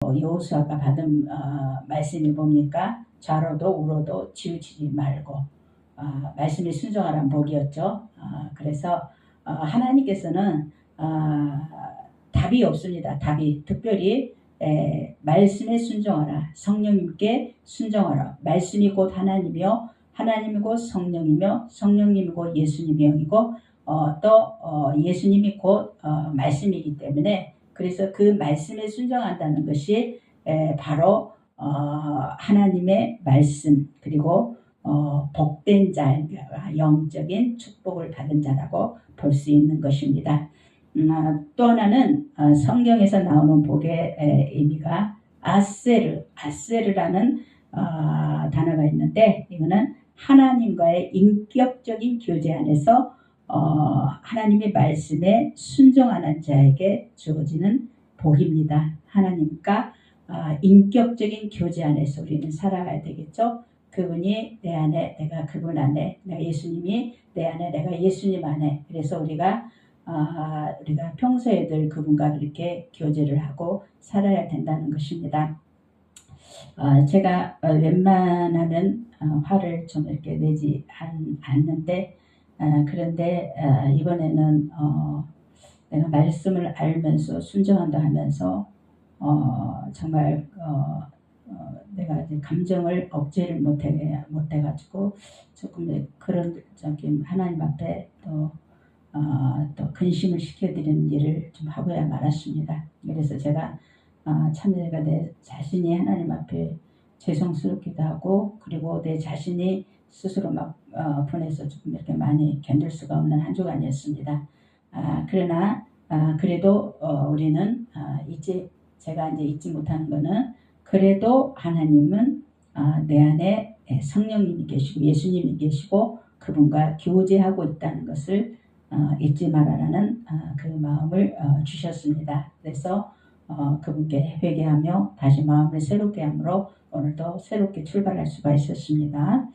또 여호수아가 받은 말씀이 뭡니까? 좌로도 우로도 치우치지 말고 말씀에 순종하라는 복이었죠. 그래서 하나님께서는 답이 없습니다. 답이 특별히 말씀에 순종하라. 성령님께 순종하라. 말씀이 곧 하나님이요 하나님이 곧 성령이며 성령님이 곧 예수님의 영이고 또 예수님이 곧 말씀이기 때문에 그래서 그 말씀에 순종한다는 것이 바로 하나님의 말씀 그리고 복된 자, 영적인 축복을 받은 자라고 볼 수 있는 것입니다. 또 하나는 성경에서 나오는 복의 의미가 아세르라는 단어가 있는데 이거는 하나님과의 인격적인 교제 안에서 하나님의 말씀에 순종하는 자에게 주어지는 복입니다. 하나님과 인격적인 교제 안에서 우리는 살아가야 되겠죠. 그분이 내 안에 내가 그분 안에 내가 예수님이 내 안에 내가 예수님 안에 그래서 우리가 평소에 늘 그분과 그렇게 교제를 하고 살아야 된다는 것입니다. 제가 웬만하면 화를 좀 이렇게 내지 않는데 그런데 이번에는 내가 말씀을 알면서 순종한다 하면서 정말 내가 이제 감정을 억제를 못해가지고 조금 그런 저기 하나님 앞에 또 근심을 시켜드리는 일을 좀 하고야 말았습니다. 그래서 제가 참 내가 내 자신이 하나님 앞에 죄송스럽기도 하고 그리고 내 자신이 스스로 막 분해서 조금 이렇게 많이 견딜 수가 없는 한 주간이었습니다. 그러나 그래도 우리는 제가 이제 잊지 못하는 거는 그래도 하나님은 내 안에 성령님이 계시고 예수님이 계시고 그분과 교제하고 있다는 것을 잊지 말아라는 그 마음을 주셨습니다. 그래서 그분께 회개하며 다시 마음을 새롭게 함으로 오늘도 새롭게 출발할 수가 있었습니다.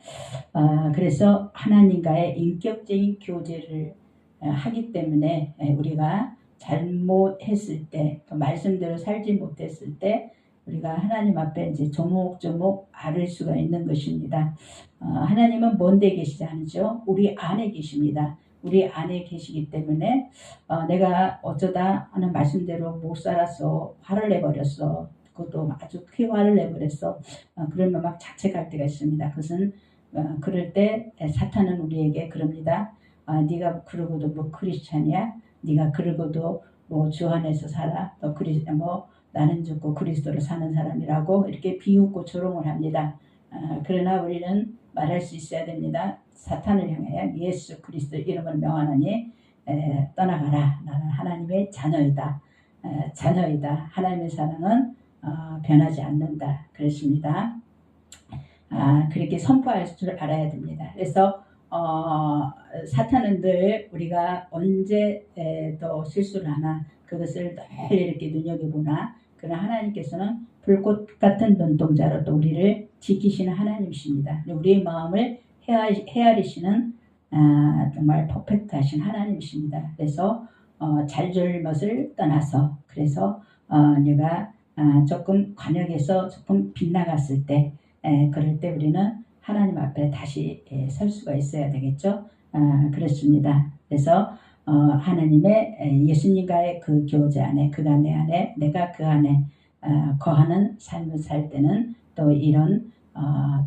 그래서 하나님과의 인격적인 교제를 하기 때문에 우리가 잘못했을 때, 말씀대로 살지 못했을 때 우리가 하나님 앞에 이제 조목조목 앓을 수가 있는 것입니다. 하나님은 먼데 계시지 않죠? 우리 안에 계십니다. 우리 안에 계시기 때문에 내가 어쩌다 하는 말씀대로 못 살았어. 화를 내버렸어. 그것도 아주 크게 화를 내버렸어. 그러면 막 자책할 때가 있습니다. 그것은 그럴 때 사탄은 우리에게 그럽니다. 네가 그러고도 뭐 크리스찬이야? 네가 그러고도 뭐 주 안에서 살아? 너 나는 죽고 그리스도로 사는 사람이라고 이렇게 비웃고 조롱을 합니다. 그러나 우리는 말할 수 있어야 됩니다. 사탄을 향하여 예수 그리스도 이름을 명하노니 떠나가라. 나는 하나님의 자녀이다. 자녀이다. 하나님의 사랑은 변하지 않는다. 그렇습니다. 그렇게 선포할 줄 알아야 됩니다. 그래서 사탄은 늘 우리가 언제 또 실수를 하나 그것을 늘 이렇게 눈여겨보나 그러나 하나님께서는 불꽃 같은 눈동자로 또 우리를 지키시는 하나님이십니다. 우리의 마음을 헤아리시는 정말 퍼펙트하신 하나님이십니다. 그래서 잘잘못을 떠나서 그래서 내가 조금 관역에서 조금 빗나갔을 때 그럴 때 우리는 하나님 앞에 다시 설 수가 있어야 되겠죠. 그렇습니다. 그래서 하나님의 예수님과의 그 교제 안에 그가 내 안에 내가 그 안에 거하는 삶을 살 때는 또 이런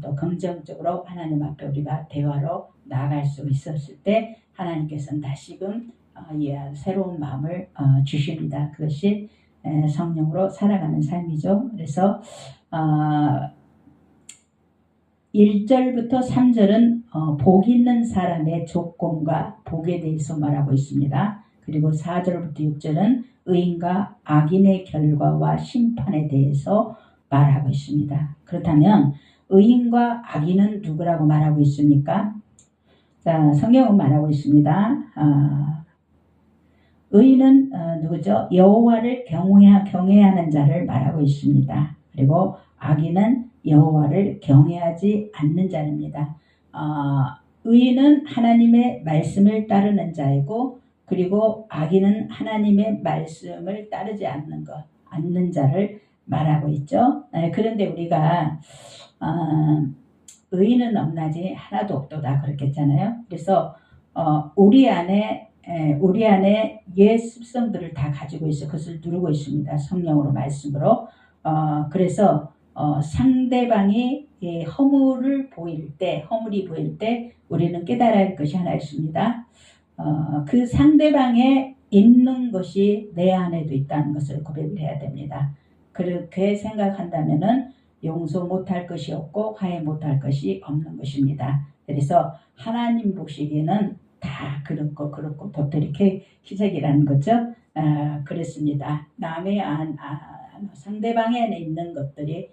또 긍정적으로 하나님 앞에 우리가 대화로 나아갈 수 있었을 때 하나님께서는 다시금 새로운 마음을 주십니다. 그것이 성령으로 살아가는 삶이죠. 그래서 1절부터 3절은 복 있는 사람의 조건과 복에 대해서 말하고 있습니다. 그리고 4절부터 6절은 의인과 악인의 결과와 심판에 대해서 말하고 있습니다. 그렇다면 의인과 악인은 누구라고 말하고 있습니까? 자, 성경은 말하고 있습니다. 의인은 누구죠? 여호와를 경외하는 자를 말하고 있습니다. 그리고 악인은 여호와를 경외하지 않는 자입니다. 의인은 하나님의 말씀을 따르는 자이고 그리고 악인은 하나님의 말씀을 따르지 않는 자를 말하고 있죠. 그런데 우리가 의인은 없나지 하나도 없도다 그렇겠잖아요. 그래서 우리 안에 옛 습성들을 다 가지고 있어 그것을 누르고 있습니다. 성령으로 말씀으로. 그래서 상대방이 허물이 보일 때 우리는 깨달아야 할 것이 하나 있습니다. 그 상대방에 있는 것이 내 안에도 있다는 것을 고백을 해야 됩니다. 그렇게 생각한다면은 용서 못할 것이 없고 화해 못할 것이 없는 것입니다. 그래서 하나님 보시기에는 다 그렇고 도토리 기색이라는 거죠. 그렇습니다. 남의 상대방에 안에 있는 것들이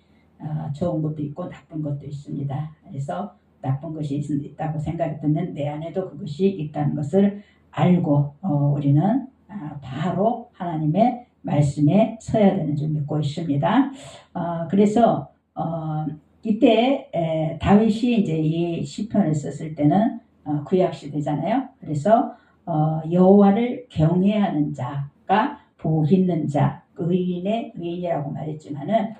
좋은 것도 있고 나쁜 것도 있습니다. 그래서 나쁜 것이 있다고 생각했다면 내 안에도 그것이 있다는 것을 알고 우리는 바로 하나님의 말씀에 서야 되는 줄 믿고 있습니다. 그래서 이때 다윗이 이제 이 시편을 썼을 때는 구약 시대잖아요. 그래서 여호와를 경외하는 자가 복 있는 자, 의인이라고 말했지만은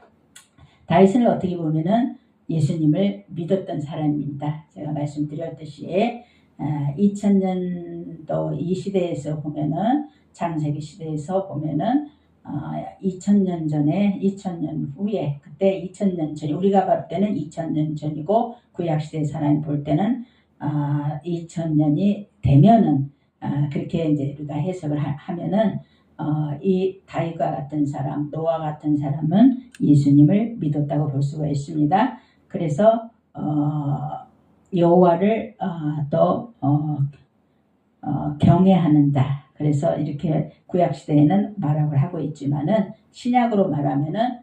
다윗은 어떻게 보면은 예수님을 믿었던 사람입니다. 제가 말씀드렸듯이 2000년도 이 시대에서 보면은 창세기 시대에서 보면은 2000년 전에 2000년 후에 그때 2000년 전에 우리가 볼 때는 2000년 전이고 구약시대 사람이 볼 때는 2000년이 되면은 그렇게 이제 우리가 해석을 하면은 이 다윗과 같은 사람, 노아 같은 사람은 예수님을 믿었다고 볼 수가 있습니다. 그래서 여호와를 또 경외하는다. 그래서 이렇게 구약시대에는 말하고 하고 있지만은 신약으로 말하면은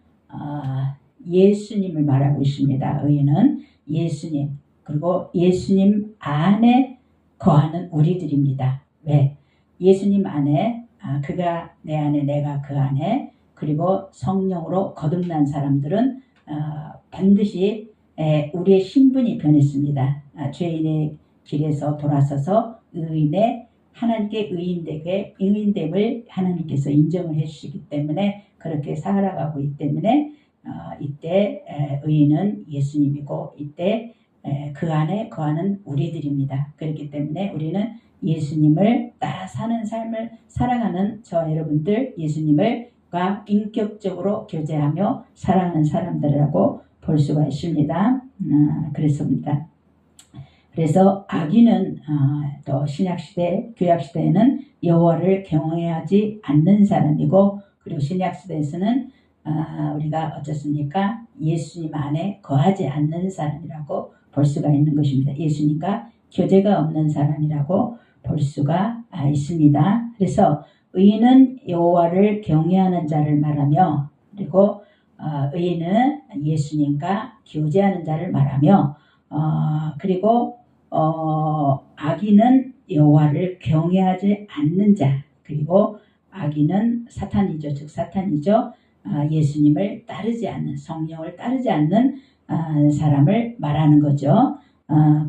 예수님을 말하고 있습니다. 의인은 예수님 그리고 예수님 안에 거하는 우리들입니다. 왜? 예수님 안에 그가 내 안에 내가 그 안에 그리고 성령으로 거듭난 사람들은 반드시 우리의 신분이 변했습니다. 죄인의 길에서 돌아서서 의인의 하나님께 의인됨을 하나님께서 인정을 해주시기 때문에 그렇게 살아가고 있기 때문에 이때 의인은 예수님이고 이때 그 안에 거하는 우리들입니다. 그렇기 때문에 우리는 예수님을 따라 사는 삶을 살아가는 저와 여러분들 예수님을과 인격적으로 교제하며 살아가는 사람들이라고 볼 수가 있습니다. 그렇습니다. 그래서 악인은 또 신약시대, 구약시대에는 여호와를 경외하지 않는 사람이고 그리고 신약시대에서는 우리가 어떻습니까? 예수님 안에 거하지 않는 사람이라고 볼 수가 있는 것입니다. 예수님과 교제가 없는 사람이라고 볼 수가 있습니다. 그래서 의인은 여호와를 경외하는 자를 말하며 그리고 의인은 예수님과 교제하는 자를 말하며 그리고 악인은 여호와를 경외하지 않는 자 그리고 악인은 사탄이죠. 즉 사탄이죠. 예수님을 따르지 않는 성령을 따르지 않는 사람을 말하는 거죠.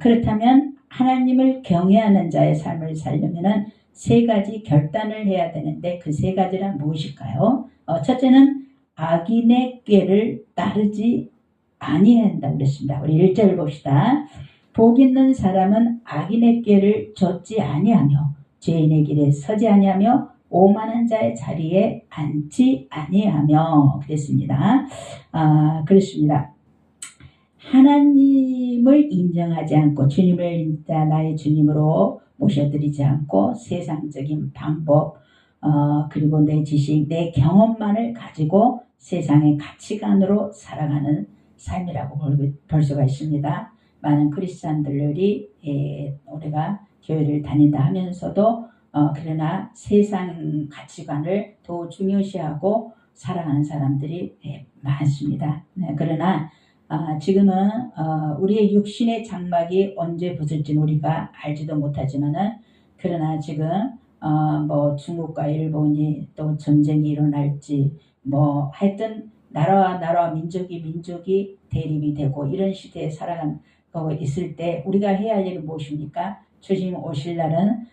그렇다면 하나님을 경외하는 자의 삶을 살려면은 세 가지 결단을 해야 되는데 그 세 가지란 무엇일까요? 첫째는 악인의 꾀를 따르지 아니해야 한다고 그랬습니다. 우리 1절 봅시다. 복 있는 사람은 악인의 꾀를 좇지 아니하며 죄인의 길에 서지 아니하며 오만한 자의 자리에 앉지 아니하며 그랬습니다. 그렇습니다. 하나님을 인정하지 않고 주님을 나의 주님으로 모셔드리지 않고 세상적인 방법 그리고 내 지식, 내 경험만을 가지고 세상의 가치관으로 살아가는 삶이라고 볼 수가 있습니다. 많은 크리스찬들이 우리가 교회를 다닌다 하면서도 그러나 세상 가치관을 더 중요시하고 살아가는 사람들이 많습니다. 그러나 지금은 우리의 육신의 장막이 언제 부술지는 우리가 알지도 못하지만은 그러나 지금 뭐 중국과 일본이 또 전쟁이 일어날지 뭐 하여튼 나라와 민족이 대립이 되고 이런 시대에 살아가고 있을 때 우리가 해야 할 일은 무엇입니까? 주님 오실 날은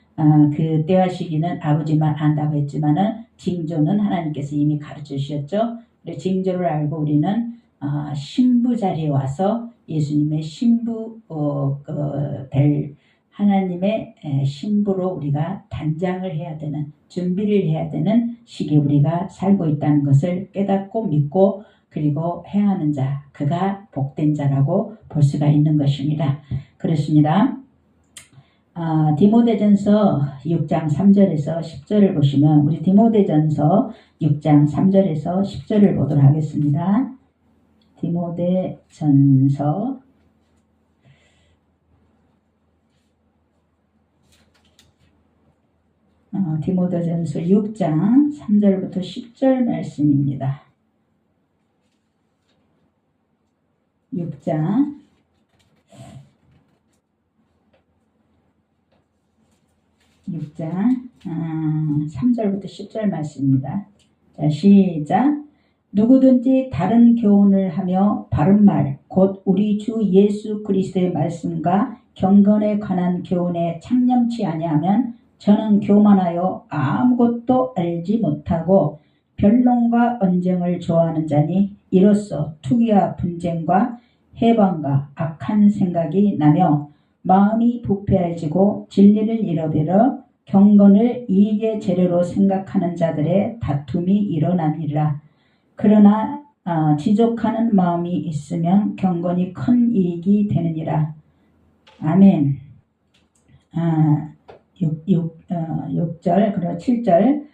그 때와 시기는 아버지만 안다고 했지만은 징조는 하나님께서 이미 가르쳐 주셨죠. 징조를 알고 우리는 신부 자리에 와서 예수님의 신부 될 하나님의 신부로 우리가 단장을 해야 되는, 준비를 해야 되는 시기에 우리가 살고 있다는 것을 깨닫고 믿고 그리고 행하는 자, 그가 복된 자라고 볼 수가 있는 것입니다. 그렇습니다. 디모데전서 6장 3절에서 10절을 보시면, 우리 디모데전서 6장 3절에서 10절을 보도록 하겠습니다. 디모데전서 6장 3절부터 10절 말씀입니다. 6장 3절부터 10절 말씀입니다. 자, 시작. 누구든지 다른 교훈을 하며 바른 말, 곧 우리 주 예수 그리스도의 말씀과 경건에 관한 교훈에 창념치 아니하면 저는 교만하여 아무것도 알지 못하고 변론과 언쟁을 좋아하는 자니, 이로써 투기와 분쟁과 해방과 악한 생각이 나며 마음이 부패해지고 진리를 잃어버려 경건을 이익의 재료로 생각하는 자들의 다툼이 일어나니라. 그러나 지족하는 마음이 있으면 경건이 큰 이익이 되느니라. 아멘. 6절 그리고 7절.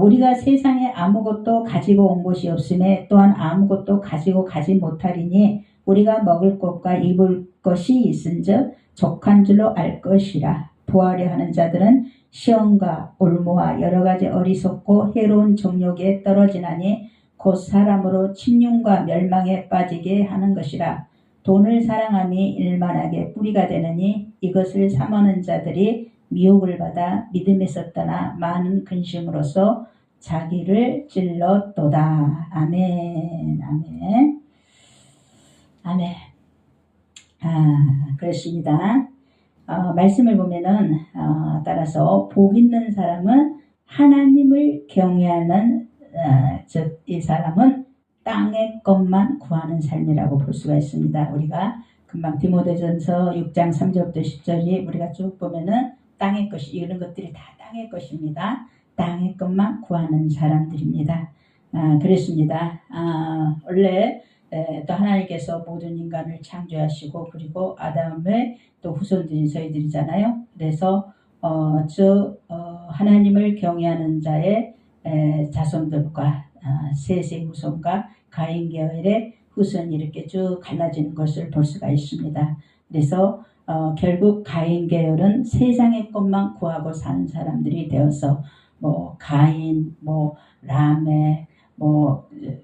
우리가 세상에 아무것도 가지고 온 것이 없음에 또한 아무것도 가지고 가지 못하리니 우리가 먹을 것과 입을 것이 있은즉 족한 줄로 알 것이라. 부하려 하는 자들은 시험과 올무와 여러 가지 어리석고 해로운 정욕에 떨어지나니 곧 사람으로 침륜과 멸망에 빠지게 하는 것이라. 돈을 사랑함이 일만하게 뿌리가 되느니 이것을 삼하는 자들이 미혹을 받아 믿음에서 떠나 많은 근심으로써 자기를 찔렀도다. 아멘. 아멘. 아멘. 그렇습니다. 말씀을 보면은 따라서 복 있는 사람은 하나님을 경외하는 즉 이 사람은 땅의 것만 구하는 삶이라고 볼 수가 있습니다. 우리가 금방 디모데전서 6장 3절부터 10절이 우리가 쭉 보면은 땅의 것이, 이런 것들이 다 땅의 것입니다. 땅의 것만 구하는 사람들입니다. 그렇습니다. 원래 또 하나님께서 모든 인간을 창조하시고 그리고 아담의 또 후손들이 저희들이잖아요. 그래서 하나님을 경외하는 자의 자손들과 셋의 후손과 가인 계열의 후손이 이렇게 쭉 갈라지는 것을 볼 수가 있습니다. 그래서 결국 가인 계열은 세상의 것만 구하고 사는 사람들이 되어서 가인, 라메,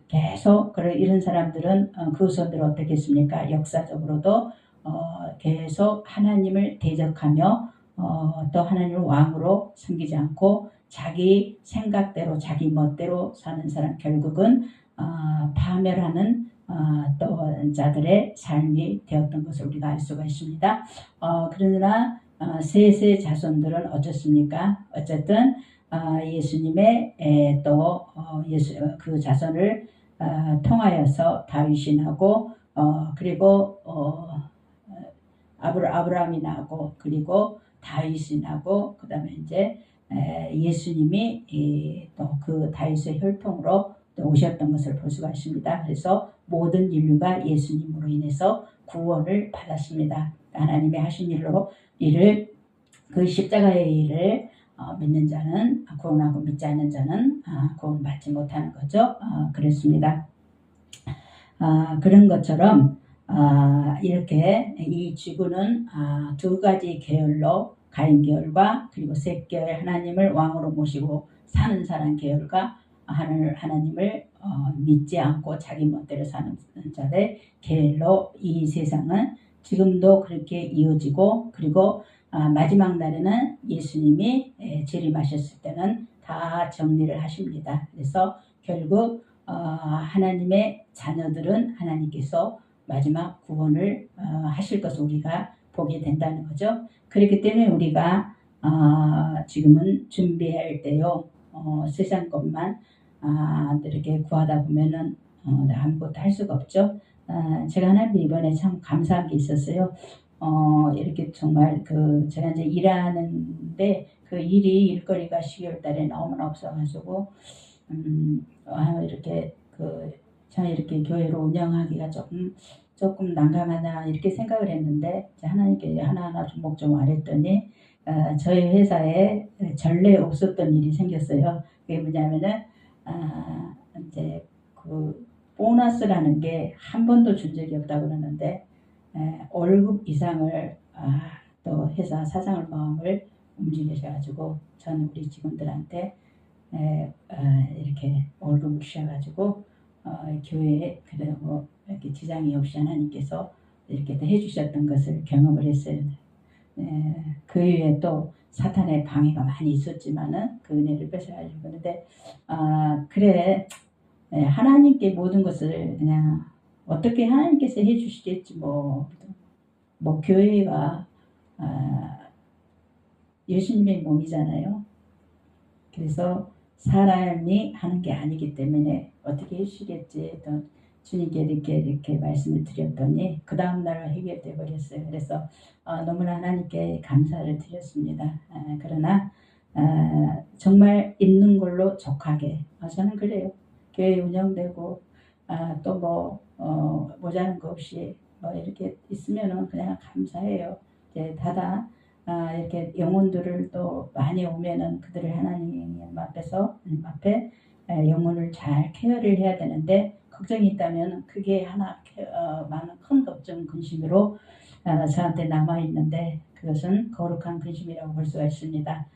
계속 이런 사람들은 그 후손들은 어떻게 했습니까? 역사적으로도 계속 하나님을 대적하며 또 하나님을 왕으로 섬기지 않고 자기 생각대로 자기 멋대로 사는 사람, 결국은 파멸하는 또 자들의 삶이 되었던 것을 우리가 알 수가 있습니다. 그러나 셋의 자손들은 어떻습니까? 어쨌든 예수님의 또 그 자손을 통하여서 다윗이 나고 그리고 아브라함이 나고 그리고 다윗이 나고 그 다음에 이제 예수님이 또 그 다윗의 혈통으로 또 오셨던 것을 볼 수가 있습니다. 그래서 모든 인류가 예수님으로 인해서 구원을 받았습니다. 하나님의 하신 일을 그 십자가의 일을 믿는 자는 구원하고 믿지 않는 자는 구원받지 못하는 거죠. 그렇습니다. 그런 것처럼 이렇게 이 지구는 두 가지 계열로 가인 계열과 그리고 셋 계열, 하나님을 왕으로 모시고 사는 사람 계열과 하나님을 믿지 않고 자기 멋대로 사는 자들 계열로 이 세상은 지금도 그렇게 이어지고, 그리고 마지막 날에는 예수님이 재림하셨을 때는 다 정리를 하십니다. 그래서 결국 하나님의 자녀들은 하나님께서 마지막 구원을 하실 것을 우리가 보게 된다는 거죠. 그렇기 때문에 우리가 지금은 준비할 때요, 세상 것만 이렇게 구하다 보면은 아무것도 할 수가 없죠. 제가 하나님 이번에 참 감사한 게 있었어요. 이렇게 정말 제가 이제 일하는데 그 일거리가 12월 달에 너무나 없어가지고, 이렇게 참 이렇게 교회를 운영하기가 조금 난감하나 이렇게 생각을 했는데, 하나님께 하나하나 주목 좀 아랬더니, 저희 회사에 전례 없었던 일이 생겼어요. 그게 뭐냐면은, 이제 보너스라는 게 한 번도 준 적이 없다고 그러는데, 월급 이상을 또 회사 사장을 마음을 움직이셔가지고 저는 우리 직원들한테 이렇게 월급을 주셔가지고 교회에 그리고 이렇게 지장이 없이 하나님께서 이렇게 해주셨던 것을 경험을 했어요. 그 이후에 또 사탄의 방해가 많이 있었지만은 그 은혜를 뺏어가지고 그런데 그래 하나님께 모든 것을 그냥 어떻게 하나님께서 해주시겠지 뭐 교회가 예수님의 몸이잖아요. 그래서 사람이 하는 게 아니기 때문에 어떻게 해주시겠지 또 주님께 이렇게 말씀을 드렸더니 그 다음날 해결돼 버렸어요. 그래서 너무나 하나님께 감사를 드렸습니다. 그러나 정말 있는 걸로 족하게 저는 그래요. 교회 운영되고 또 모자란 거 없이 이렇게 있으면은 그냥 감사해요. 이제 다다 이렇게 영혼들을 또 많이 오면은 그들을 하나님 앞에 영혼을 잘 케어를 해야 되는데 걱정이 있다면 그게 많은 큰 걱정 근심으로 저한테 남아 있는데 그것은 거룩한 근심이라고 볼 수가 있습니다.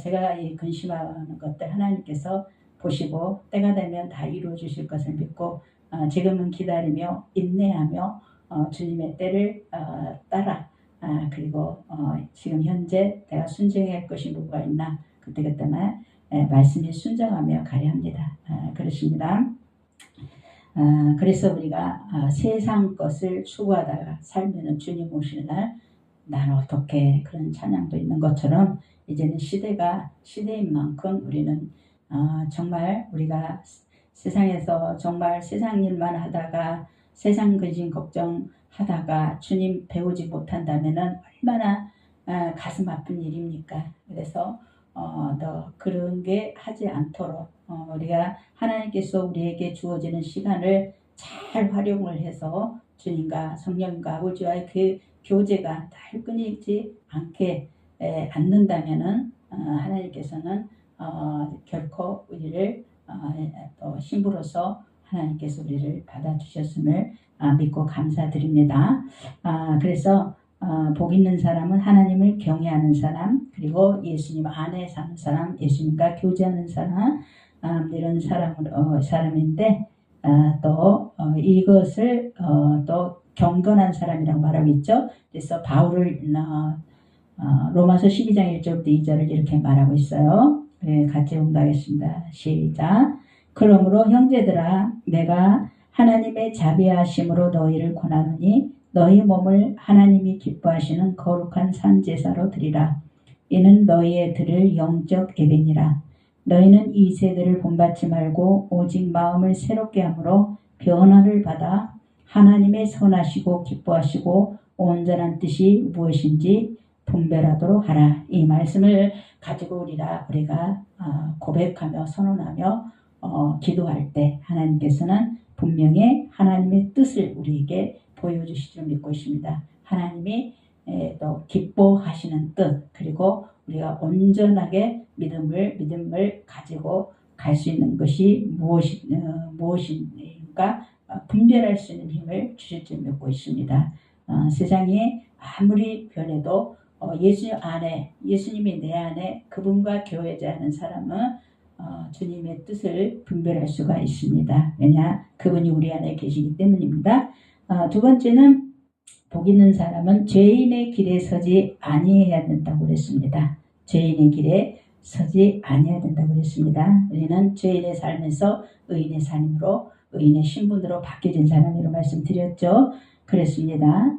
제가 이 근심하는 것들 하나님께서 보시고 때가 되면 다 이루어 주실 것을 믿고 지금은 기다리며 인내하며 주님의 때를 따라 그리고 지금 현재 내가 순종해야 할 것이 뭐가 있나 그때그때만 말씀에 순종하며 가야 합니다. 그렇습니다. 그래서 우리가 세상 것을 추구하다가 살면은 주님 오실 날 난 어떻게 그런 찬양도 있는 것처럼 이제는 시대인 만큼 우리는 정말 우리가 세상에서 정말 세상 일만 하다가 세상 근심 걱정하다가 주님 배우지 못한다면은 얼마나 가슴 아픈 일입니까? 그래서 더 그런 게 하지 않도록 우리가 하나님께서 우리에게 주어지는 시간을 잘 활용을 해서 주님과 성령과 아버지와의 그 교제가 달 끊이지 않는다면은 하나님께서는 결코 우리를 또 신부로서 하나님께서 우리를 받아주셨음을 믿고 감사드립니다. 그래서 복 있는 사람은 하나님을 경외하는 사람, 그리고 예수님 안에 사는 사람, 예수님과 교제하는 사람, 이런 사람인데 또 이것을 또 경건한 사람이라고 말하고 있죠. 그래서 바울을 로마서 12장 1절부터 2절을 이렇게 말하고 있어요. 네, 같이 공부하겠습니다. 시작. 그러므로 형제들아 내가 하나님의 자비하심으로 너희를 권하노니 너희 몸을 하나님이 기뻐하시는 거룩한 산 제사로 드리라. 이는 너희의 드릴 영적 예배니라. 너희는 이 세대를 본받지 말고 오직 마음을 새롭게 함으로 변화를 받아 하나님의 선하시고 기뻐하시고 온전한 뜻이 무엇인지 분별하도록 하라. 이 말씀을 가지고 우리가 고백하며 선언하며 기도할 때 하나님께서는 분명히 하나님의 뜻을 우리에게 보여주실 줄 믿고 있습니다. 하나님이 또 기뻐하시는 뜻, 그리고 우리가 온전하게 믿음을 가지고 갈 수 있는 것이 무엇인가 분별할 수 있는 힘을 주실 줄 믿고 있습니다. 세상이 아무리 변해도 예수님이 내 안에 그분과 교제하는 사람은 주님의 뜻을 분별할 수가 있습니다. 왜냐? 그분이 우리 안에 계시기 때문입니다. 두 번째는 복 있는 사람은 죄인의 길에 서지 아니해야 된다고 그랬습니다. 죄인의 길에 서지 아니해야 된다고 그랬습니다. 우리는 죄인의 삶에서 의인의 삶으로 의인의 신분으로 바뀌어진 사람이라고 말씀드렸죠. 그랬습니다.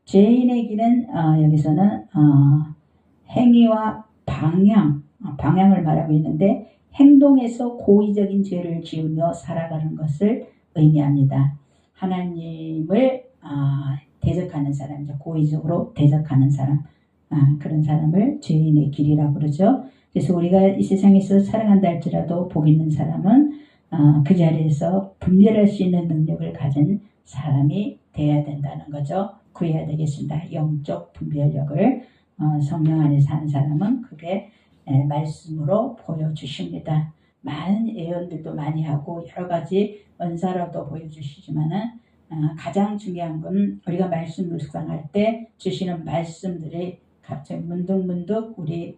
죄인의 길은 여기서는 행위와 방향을 말하고 있는데 행동에서 고의적인 죄를 지으며 살아가는 것을 의미합니다. 하나님을 대적하는 사람이죠. 고의적으로 대적하는 사람, 그런 사람을 죄인의 길이라고 그러죠. 그래서 우리가 이 세상에서 살아간다 할지라도 복 있는 사람은 그 자리에서 분별할 수 있는 능력을 가진 사람이 돼야 된다는 거죠. 구해야 되겠습니다. 영적 분별력을 성령 안에 사는 사람은 그게 말씀으로 보여주십니다. 많은 예언들도 많이 하고 여러 가지 은사로도 보여주시지만은 가장 중요한 건 우리가 말씀 묵상할 때 주시는 말씀들이 갑자기 문득문득 우리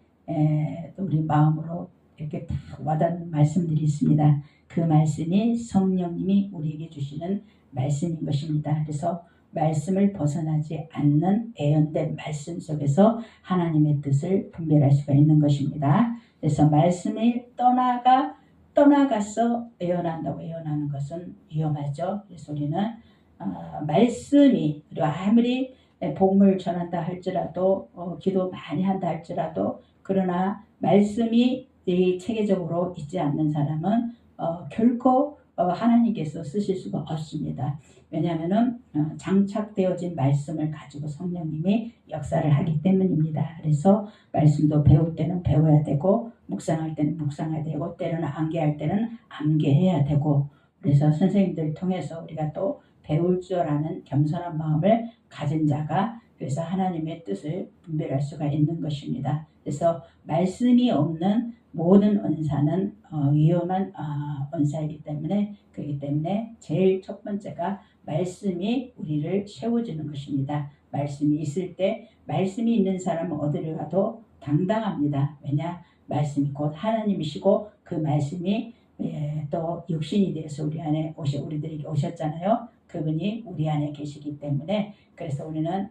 마음으로 이렇게 탁 와닿는 말씀들이 있습니다. 그 말씀이 성령님이 우리에게 주시는 말씀인 것입니다. 그래서 말씀을 벗어나지 않는 예언된 말씀 속에서 하나님의 뜻을 분별할 수가 있는 것입니다. 그래서 말씀이 떠나가서 예언한다고 예언하는 것은 위험하죠. 그래서 우리는 말씀이 그리고 아무리 복음을 전한다 할지라도 기도 많이 한다 할지라도 그러나 말씀이 체계적으로 있지 않는 사람은 결코 하나님께서 쓰실 수가 없습니다. 왜냐하면 장착되어진 말씀을 가지고 성령님이 역사를 하기 때문입니다. 그래서 말씀도 배울 때는 배워야 되고 묵상할 때는 묵상해야 되고 때로는 암기할 때는 암기해야 되고 그래서 선생님들 통해서 우리가 또 배울 줄 아는 겸손한 마음을 가진 자가 그래서 하나님의 뜻을 분별할 수가 있는 것입니다. 그래서 말씀이 없는 모든 은사는 위험한 은사이기 때문에 그렇기 때문에 제일 첫 번째가 말씀이 우리를 세워주는 것입니다. 말씀이 있을 때 말씀이 있는 사람은 어디를 가도 당당합니다. 왜냐? 말씀이 곧 하나님이시고 그 말씀이 또 육신이 되어서 우리 안에 우리들에게 오셨잖아요. 그분이 우리 안에 계시기 때문에 그래서 우리는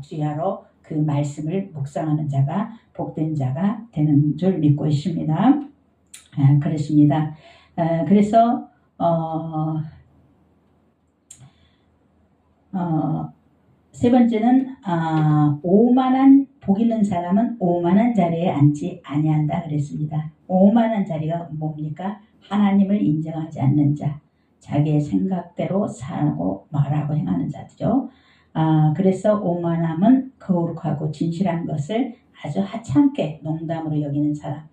주야로 그 말씀을 묵상하는 자가 복된 자가 되는 줄 믿고 있습니다. 그렇습니다. 그래서 세 번째는 오만한 복 있는 사람은 오만한 자리에 앉지 아니한다 그랬습니다. 오만한 자리가 뭡니까? 하나님을 인정하지 않는 자, 자기의 생각대로 살고 말하고 행하는 자죠. 그래서 오만함은 거룩하고 진실한 것을 아주 하찮게 농담으로 여기는 사람.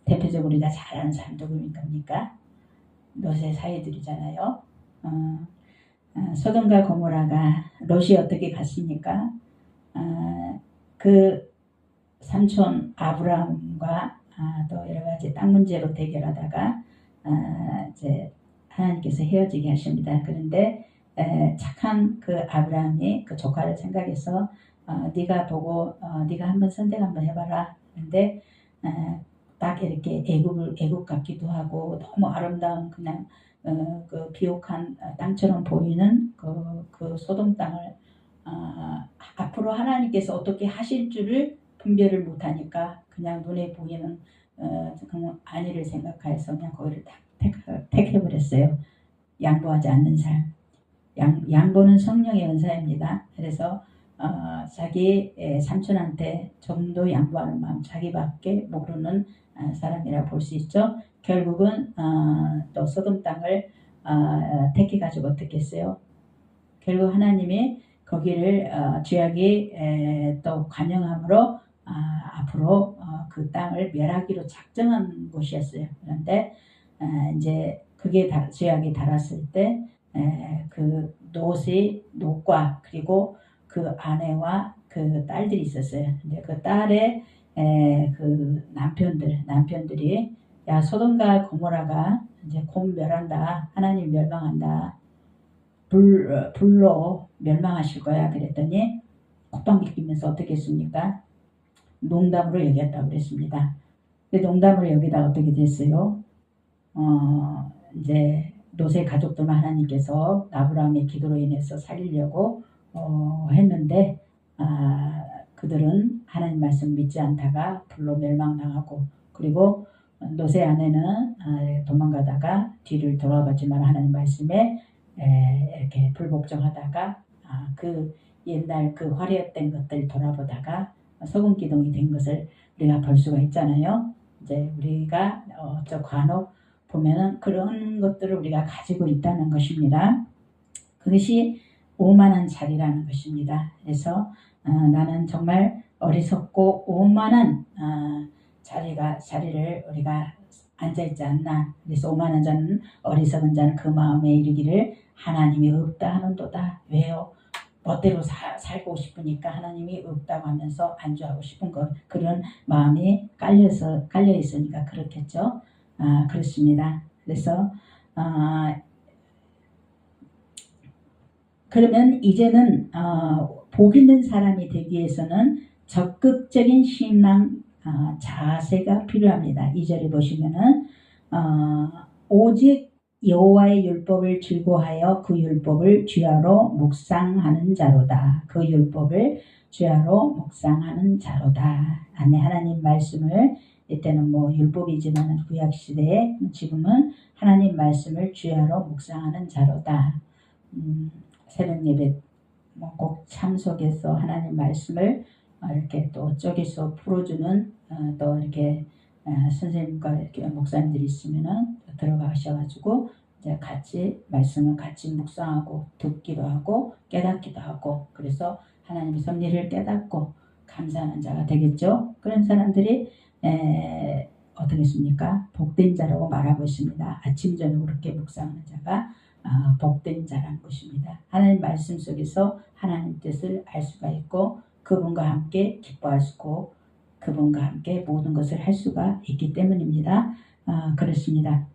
대표적으로 우리가 잘 아는 사람 누구입니까? 롯의 사이들이잖아요. 소돔과 고모라가 롯이 어떻게 갔습니까? 그 삼촌 아브라함과 또 여러 가지 땅 문제로 대결하다가 이제 하나님께서 헤어지게 하십니다. 그런데 착한 그 아브라함이 그 조카를 생각해서 네가 보고 네가 한번 선택 한번 해봐라. 그런데 딱 이렇게 애국 같기도 하고 너무 아름다운 그냥 그 비옥한 땅처럼 보이는 그 소돔 땅을 앞으로 하나님께서 어떻게 하실 줄을 분별을 못하니까 그냥 눈에 보이는 그냥 안위를 생각해서 그냥 거기를 딱 택해버렸어요. 양보하지 않는 삶. 양보는 성령의 은사입니다. 그래서 자기 삼촌한테 조금도 양보하는 마음 자기밖에 모르는 사람이라 볼 수 있죠. 결국은 또 소돔 땅을 택해가지고 어떻게 했어요? 결국 하나님이 거기를 죄악이 또 관영함으로 앞으로 그 땅을 멸하기로 작정한 곳이었어요. 그런데 이제 그게 죄악이 달았을 때 그 롯과 그리고 그 아내와 그 딸들이 있었어요. 근데 그 딸의 그 남편들이 야 소돔과 고모라가 이제 곧 멸한다. 하나님 멸망한다. 불로 멸망하실 거야. 그랬더니 콧방귀 끼면서 어떻게 했습니까? 농담으로 여겼다고 그랬습니다. 근데 농담으로 여기다 어떻게 됐어요? 이제 롯의 가족들만 하나님께서 아브라함의 기도로 인해서 살리려고 했는데 그들은 하나님 말씀 믿지 않다가 불로 멸망당하고 그리고 롯의 아내는 도망가다가 뒤를 돌아봤지만 하나님 말씀에 이렇게 불복종하다가 그 옛날 그 화려했던 것들 돌아보다가 소금 기둥이 된 것을 우리가 볼 수가 있잖아요. 이제 우리가 저 간혹 보면은 그런 것들을 우리가 가지고 있다는 것입니다. 그것이 오만한 자리라는 것입니다. 그래서 나는 정말 어리석고 오만한 자리를 우리가 앉아있지 않나. 그래서 오만한 자는 어리석은 자는 그 마음에 이르기를 하나님이 없다 하는도다. 왜요? 멋대로 살고 싶으니까 하나님이 없다고 하면서 안주하고 싶은 것, 그런 마음이 깔려 있으니까 그렇겠죠. 그렇습니다. 그래서 그러면 이제는 복 있는 사람이 되기 위해서는 적극적인 신앙 자세가 필요합니다. 2절에 보시면은 오직 여호와의 율법을 즐거워하여 그 율법을 주야로 묵상하는 자로다. 그 율법을 주야로 묵상하는 자로다. 아멘. 하나님 말씀을 이때는 뭐 율법이지만 구약 시대에 지금은 하나님 말씀을 주야로 묵상하는 자로다. 새벽 예배 꼭 참석해서 하나님 말씀을 이렇게 또 쪼개서 풀어주는 또 이렇게 선생님과 이렇게 목사님들이 있으면은 들어가셔가지고 이제 같이 말씀을 같이 묵상하고 듣기도 하고 깨닫기도 하고, 그래서 하나님의 섭리를 깨닫고 감사하는 자가 되겠죠. 그런 사람들이 어떻겠습니까? 복된 자라고 말하고 있습니다. 아침 저녁 그렇게 묵상하는 자가 복된 자라는 것입니다. 하나님 말씀 속에서 하나님 뜻을 알 수가 있고 그분과 함께 기뻐할 수 있고 그분과 함께 모든 것을 할 수가 있기 때문입니다. 그렇습니다.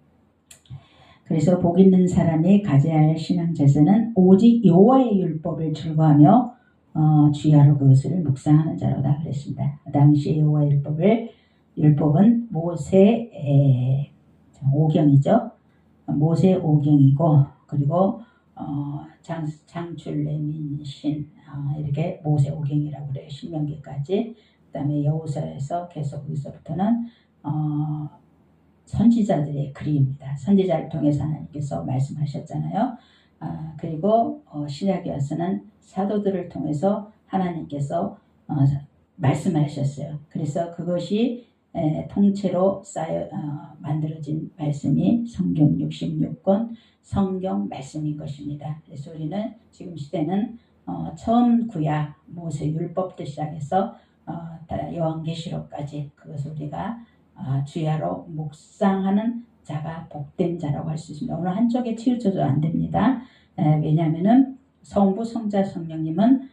그래서 복 있는 사람이 가져야 할 신앙 자세는 오직 여호와의 율법을 즐거워하며 주야로 그것을 묵상하는 자로다 그랬습니다. 당시 여호와의 율법은 모세 5경이죠. 모세 5경이고 그리고 장출 레민신 이렇게 모세 5경이라고 그래요. 신명기까지. 그 다음에 여호수아에서 계속 여기서부터는 선지자들의 글입니다. 선지자를 통해서 하나님께서 말씀하셨잖아요. 그리고 신약에 와서는 사도들을 통해서 하나님께서 말씀하셨어요. 그래서 그것이 통째로 쌓여 만들어진 말씀이 성경 66권 성경 말씀인 것입니다. 그래서 우리는 지금 시대는 처음 구약 모세 율법부터 시작해서 요한계시록까지 그것을 우리가 주야로 묵상하는 자가 복된 자라고 할 수 있습니다. 오늘 한쪽에 치우쳐도 안 됩니다. 왜냐하면은 성부 성자 성령님은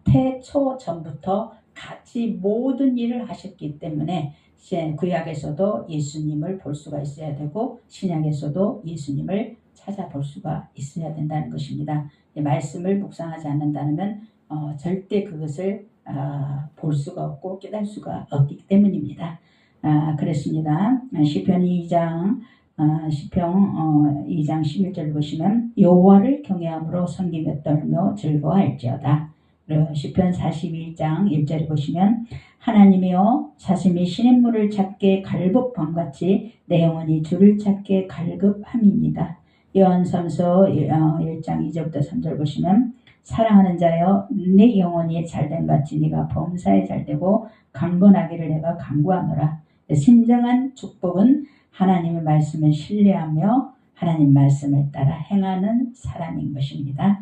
태초 전부터 같이 모든 일을 하셨기 때문에 구약에서도 예수님을 볼 수가 있어야 되고 신약에서도 예수님을 찾아볼 수가 있어야 된다는 것입니다. 말씀을 묵상하지 않는다면 절대 그것을 볼 수가 없고 깨달을 수가 없기 때문입니다. 그렇습니다. 시편 2장 11절 보시면 여호와를 경외함으로 섬기며 떨며 즐거워할지어다. 그리고 시편 41장 1절에 보시면 하나님이여 사슴이 시냇물을 찾게 갈급함같이 내 영혼이 주를 찾게 갈급함입니다. 요한삼서 1장 2절부터 3절 보시면 사랑하는 자여 내 영혼이 잘된 같이 네가 범사에 잘되고 강건하기를 내가 간구하노라. 진정한 축복은 하나님의 말씀을 신뢰하며 하나님 말씀을 따라 행하는 사람인 것입니다.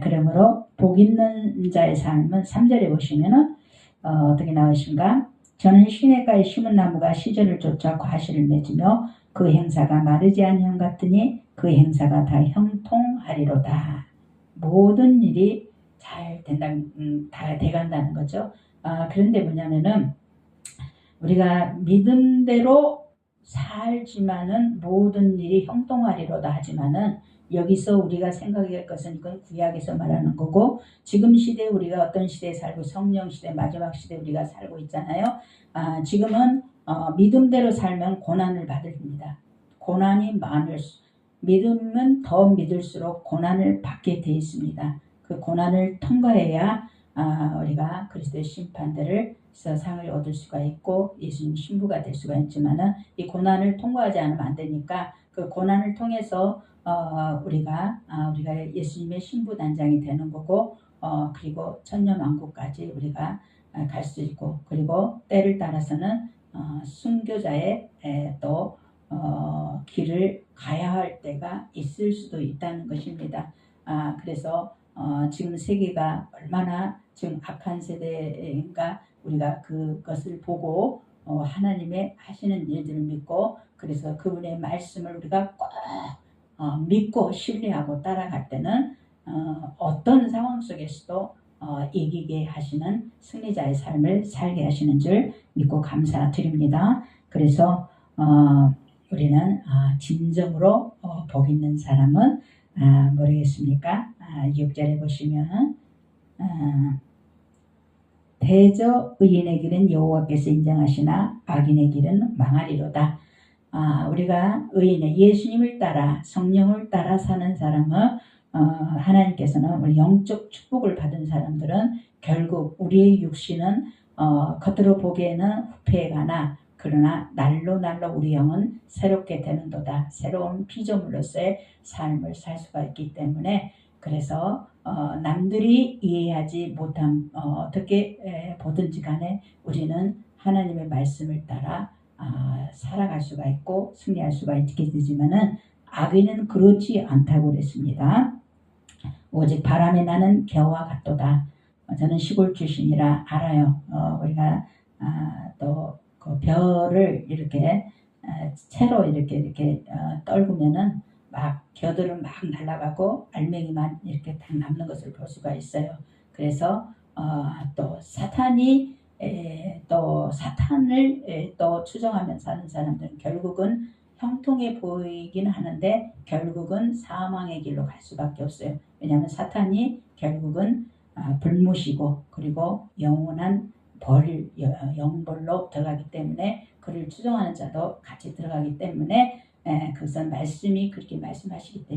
그러므로 복 있는 자의 삶은 3절에 보시면은 어떻게 나오신가? 저는 시냇가에 심은 나무가 시절을 쫓아 과실을 맺으며 그 행사가 마르지 아니함 같으니 그 행사가 다 형통하리로다. 모든 일이 잘 다 돼간다는 거죠. 그런데 뭐냐면은 우리가 믿음대로 살지만은 모든 일이 형통하리로다 하지만은 여기서 우리가 생각할 것은 이건 구약에서 말하는 거고 지금 시대에 우리가 어떤 시대에 살고 성령 시대 마지막 시대에 우리가 살고 있잖아요. 지금은 믿음대로 살면 고난을 받습니다. 고난이 믿음은 더 믿을수록 고난을 받게 돼 있습니다. 그 고난을 통과해야 우리가 그리스도의 심판대를 상을 얻을 수가 있고 예수님 신부가 될 수가 있지만은 이 고난을 통과하지 않으면 안 되니까 그 고난을 통해서 우리가 예수님의 신부 단장이 되는 거고 그리고 천년왕국까지 우리가 갈 수 있고 그리고 때를 따라서는 순교자의 또 길을 가야 할 때가 있을 수도 있다는 것입니다. 그래서 지금 세계가 얼마나 지금 악한 세대인가 우리가 그것을 보고 하나님의 하시는 일들을 믿고 그래서 그분의 말씀을 우리가 꼭 믿고 신뢰하고 따라갈 때는 어떤 상황 속에서도 이기게 하시는 승리자의 삶을 살게 하시는 줄 믿고 감사드립니다. 그래서 우리는 진정으로 복 있는 사람은 모르겠습니까? 6절에 보시면 대저 의인의 길은 여호와께서 인정하시나 악인의 길은 망하리로다. 우리가 의인의 예수님을 따라 성령을 따라 사는 사람은 하나님께서는 우리 영적 축복을 받은 사람들은 결국 우리의 육신은 겉으로 보기에는 후패해가나 그러나 날로 우리 영은 새롭게 되는도다. 새로운 피조물로서의 삶을 살 수가 있기 때문에 그래서 남들이 이해하지 못한 어떻게 보든지 간에 우리는 하나님의 말씀을 따라 살아갈 수가 있고 승리할 수가 있게 되지만은 악인은 그렇지 않다고 그랬습니다. 오직 바람에 나는 겨와 같도다. 저는 시골 출신이라 알아요. 우리가 또 그 별을 이렇게 채로 이렇게 떨구면은 막 겨들은 막 날아가고 알맹이만 이렇게 딱 남는 것을 볼 수가 있어요. 그래서 또 사탄이 또 사탄을 또 추종하면서 사는 사람들은 결국은 형통해 보이긴 하는데 결국은 사망의 길로 갈 수밖에 없어요. 왜냐하면 사탄이 결국은 불못이고 그리고 영원한 영벌로 들어가기 때문에 그를 추종하는 자도 같이 들어가기 때문에 그것은 말씀이 그렇게 말씀하시기 때문에